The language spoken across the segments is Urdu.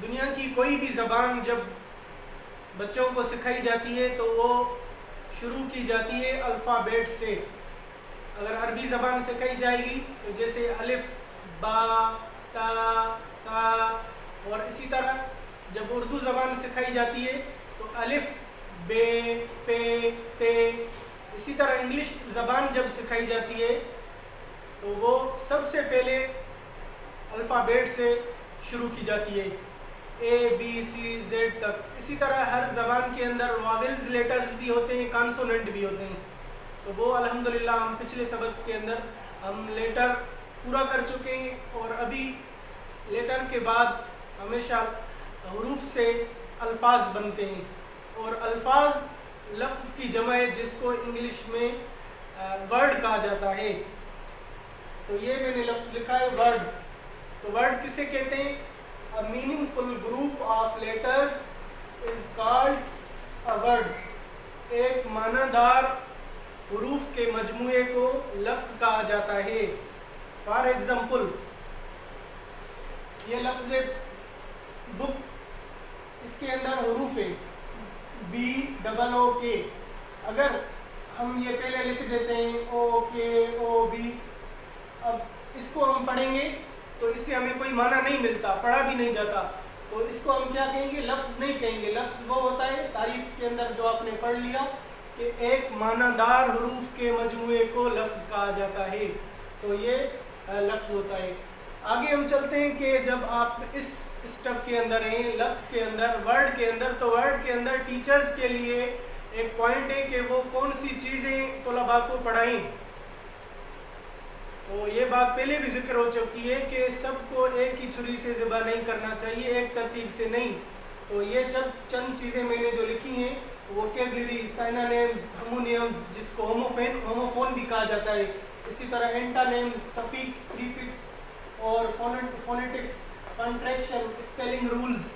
دنیا کی کوئی بھی زبان جب بچوں کو سکھائی جاتی ہے تو وہ شروع کی جاتی ہے الفابیٹ سے. اگر عربی زبان سکھائی جائے گی تو جیسے الف با تا تا، اور اسی طرح جب اردو زبان سکھائی جاتی ہے تو الف بے پے تے. اسی طرح انگلش زبان جب سکھائی جاتی ہے تو وہ سب سے پہلے الفابیٹ سے شروع کی جاتی ہے، اے بی سی زیڈ تک. اسی طرح ہر زبان کے اندر واولز لیٹرز بھی ہوتے ہیں، کانسوننٹ بھی ہوتے ہیں. تو وہ الحمدللہ ہم پچھلے سبق کے اندر ہم لیٹر پورا کر چکے ہیں، اور ابھی لیٹر کے بعد ہمیشہ حروف سے الفاظ بنتے ہیں. اور الفاظ لفظ کی جمع ہے جس کو انگلش میں ورڈ کہا جاتا ہے. تو یہ میں نے لفظ لکھا ہے ورڈ. تو ورڈ کسے کہتے ہیں؟ A meaningful group of letters is called a word. ایک معنی دار حروف کے مجموعے کو لفظ کہا جاتا ہے. فار ایگزامپل یہ لفظ بک، اس کے اندر حروف ہے بی ڈبل او کے. اگر ہم یہ پہلے لکھ دیتے ہیں او کے او بی، اب اس کو ہم پڑھیں گے تو اس سے ہمیں کوئی معنی نہیں ملتا، پڑھا بھی نہیں جاتا. تو اس کو ہم کیا کہیں گے؟ لفظ نہیں کہیں گے. لفظ وہ ہوتا ہے تعریف کے اندر جو آپ نے پڑھ لیا کہ ایک معنی دار حروف کے مجموعے کو لفظ کہا جاتا ہے. تو یہ لفظ ہوتا ہے. آگے ہم چلتے ہیں کہ جب آپ اس اسٹیپ کے اندر ہیں، لفظ کے اندر، ورڈ کے اندر، تو ورڈ کے اندر ٹیچرز کے لیے ایک پوائنٹ ہے کہ وہ کون سی چیزیں طلباء کو پڑھائیں. تو یہ بات پہلے بھی ذکر ہو چکی ہے کہ سب کو ایک ہی چھری سے ذبح نہیں کرنا چاہیے، ایک ترتیب سے نہیں. تو یہ چند چیزیں میں نے جو لکھی ہیں، ووکیبلری، سائنونیمز، ہمونیمز جس کو ہوموفون بھی کہا جاتا ہے، اسی طرح اینٹانیمز، سفکس، پریفکس، اور فونیٹکس، کنٹریکشن، اسپیلنگ رولز،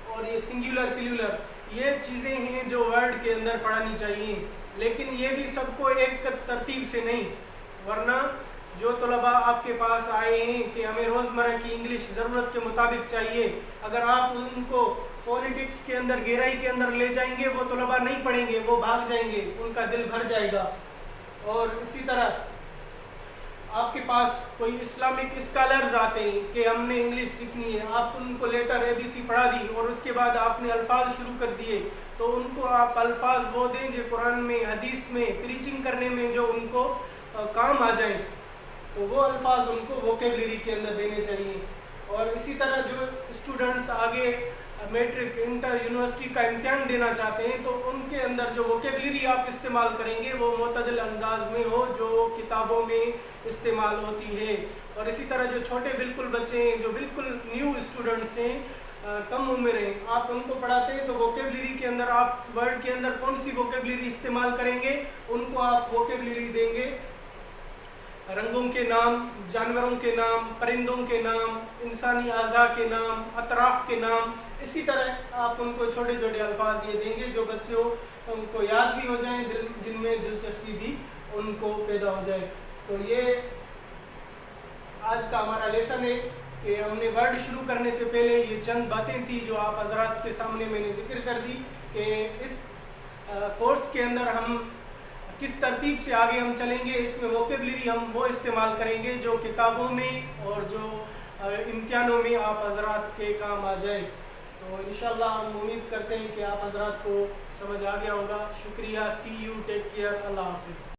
اور یہ سنگولر پلورل، یہ چیزیں ہیں جو ورڈ کے اندر پڑھانی چاہیے. لیکن یہ بھی سب کو ایک ترتیب سے نہیں، ورنہ جو طلباء آپ کے پاس آئے ہیں کہ ہمیں روزمرہ کی انگلش ضرورت کے مطابق چاہیے، اگر آپ ان کو فونیٹکس کے اندر، گہرائی کے اندر لے جائیں گے، وہ طلباء نہیں پڑھیں گے، وہ بھاگ جائیں گے، ان کا دل بھر جائے گا. اور اسی طرح آپ کے پاس کوئی اسلامک اسکالرز آتے ہیں کہ ہم نے انگلش سیکھنی ہے، آپ ان کو لیٹر اے بی سی پڑھا دی اور اس کے بعد آپ نے الفاظ شروع کر دیے، تو ان کو آپ الفاظ وہ دیں جو قرآن میں، حدیث میں، پریچنگ کرنے میں جو ان کو کام آ جائیں. تو وہ الفاظ ان کو ووکیبلری کے اندر دینے چاہیے. اور اسی طرح جو اسٹوڈنٹس آگے میٹرک، انٹر، یونیورسٹی کا امتحان دینا چاہتے ہیں تو ان کے اندر جو ووکیبلری آپ استعمال کریں گے وہ معتدل انداز میں ہو جو کتابوں میں استعمال ہوتی ہے. اور اسی طرح جو چھوٹے بالکل بچے ہیں، جو بالکل نیو اسٹوڈنٹس ہیں، کم عمر ہیں، آپ ان کو پڑھاتے ہیں تو ووکیبلری کے اندر آپ ورڈ کے اندر کون سی ووکیبلری استعمال کریں گے؟ ان کو آپ ووکیبلری دیں گے رنگوں کے نام، جانوروں کے نام، پرندوں کے نام، انسانی اعضاء کے نام، اطراف کے نام. اسی طرح آپ ان کو چھوٹے چھوٹے الفاظ یہ دیں گے جو بچوں ان کو یاد بھی ہو جائیں، جن میں دلچسپی بھی ان کو پیدا ہو جائے. تو یہ آج کا ہمارا لیسن ہے کہ ہم نے ورڈ شروع کرنے سے پہلے یہ چند باتیں تھی جو آپ حضرات کے سامنے میں نے ذکر کر دی کہ اس کورس کے اندر ہم کس ترتیب سے آگے ہم چلیں گے. اس میں ووکیبلری ہم وہ استعمال کریں گے جو کتابوں میں اور جو امتحانوں میں آپ حضرات کے کام آ جائے. تو انشاءاللہ ہم امید کرتے ہیں کہ آپ حضرات کو سمجھ آ گیا ہوگا. شکریہ. سی یو، ٹیک کیئر، اللہ حافظ.